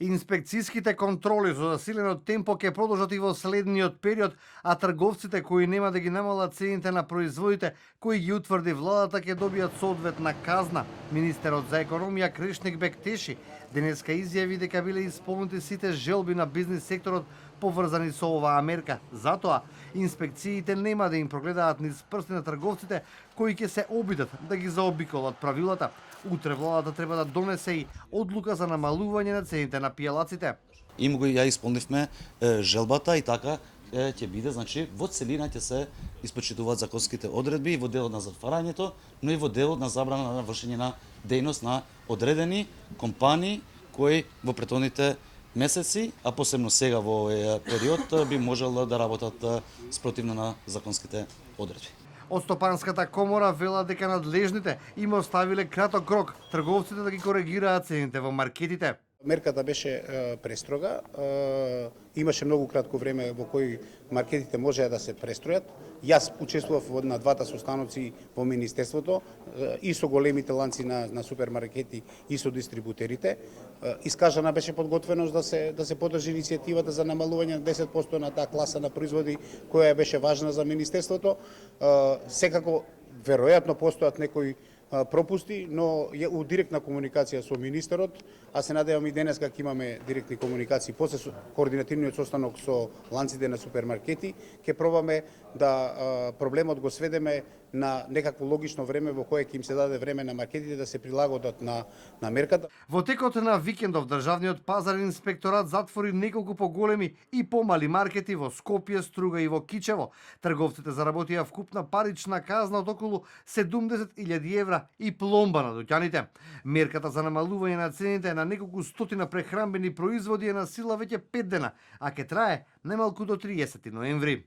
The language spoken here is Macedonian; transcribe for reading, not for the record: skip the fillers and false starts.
Инспекцијските контроли со засилено темпо ќе продолжат и во следниот период, а трговците кои нема да ги намалат цените на производите кои ги утврди владата ќе добијат соодветна казна. Министерот за економија Кришник Бектеши денеска изјави дека биле исполнети сите желби на бизнис секторот поврзани со оваа мерка. Затоа инспекциите нема да им прогледаат низ прсти на трговците кои ќе се обидат да ги заобиколат правилата. Утре владата треба да донесе и одлука за намалување на цените на пијалаците. И му го ја исполнивме желбата и така ќе биде, значи во целина ќе се испочитуваат законските одредби и во делот на затварањето, но и во делот на забрана на вршење на дејност на одредени компании кои во претhodните месеци, а посебно сега во овој период би можело да работат спротивно на законските одредби. Од Стопанската комора велат дека надлежните им оставиле краток рок трговците да ги коригираат цените во маркетите. Мерката беше престрога, имаше многу кратко време во кој маркетите можеа да се престројат. Јас учествував на двата состаноци во Министерството и со големите ланци на супермаркети и со дистрибутерите. Искажана беше подготвеност да се подржи иницијативата за намалување на 10% на таа класа на производи која беше важна за Министерството. Секако, веројатно постојат некои пропусти, но у директна комуникација со министерот, а се надевам и денес дека имаме директни комуникации после координативниот состанок со ланците на супермаркети, ќе пробаме да проблемот го сведеме на некакво логично време во кое ќе им се даде време на маркетите да се прилагодат на мерката. Во текот на викендов државниот пазар инспекторат затвори неколку поголеми и помали маркети во Скопје, Струга и во Кичево. Трговците заработија вкупна парична казна од околу 70.000 евра и пломба на дуќаните. Мерката за намалување на цените на неколку стотина прехранбени производи е на сила веќе 5 дена, а ќе трае најмалку до 30 ноември.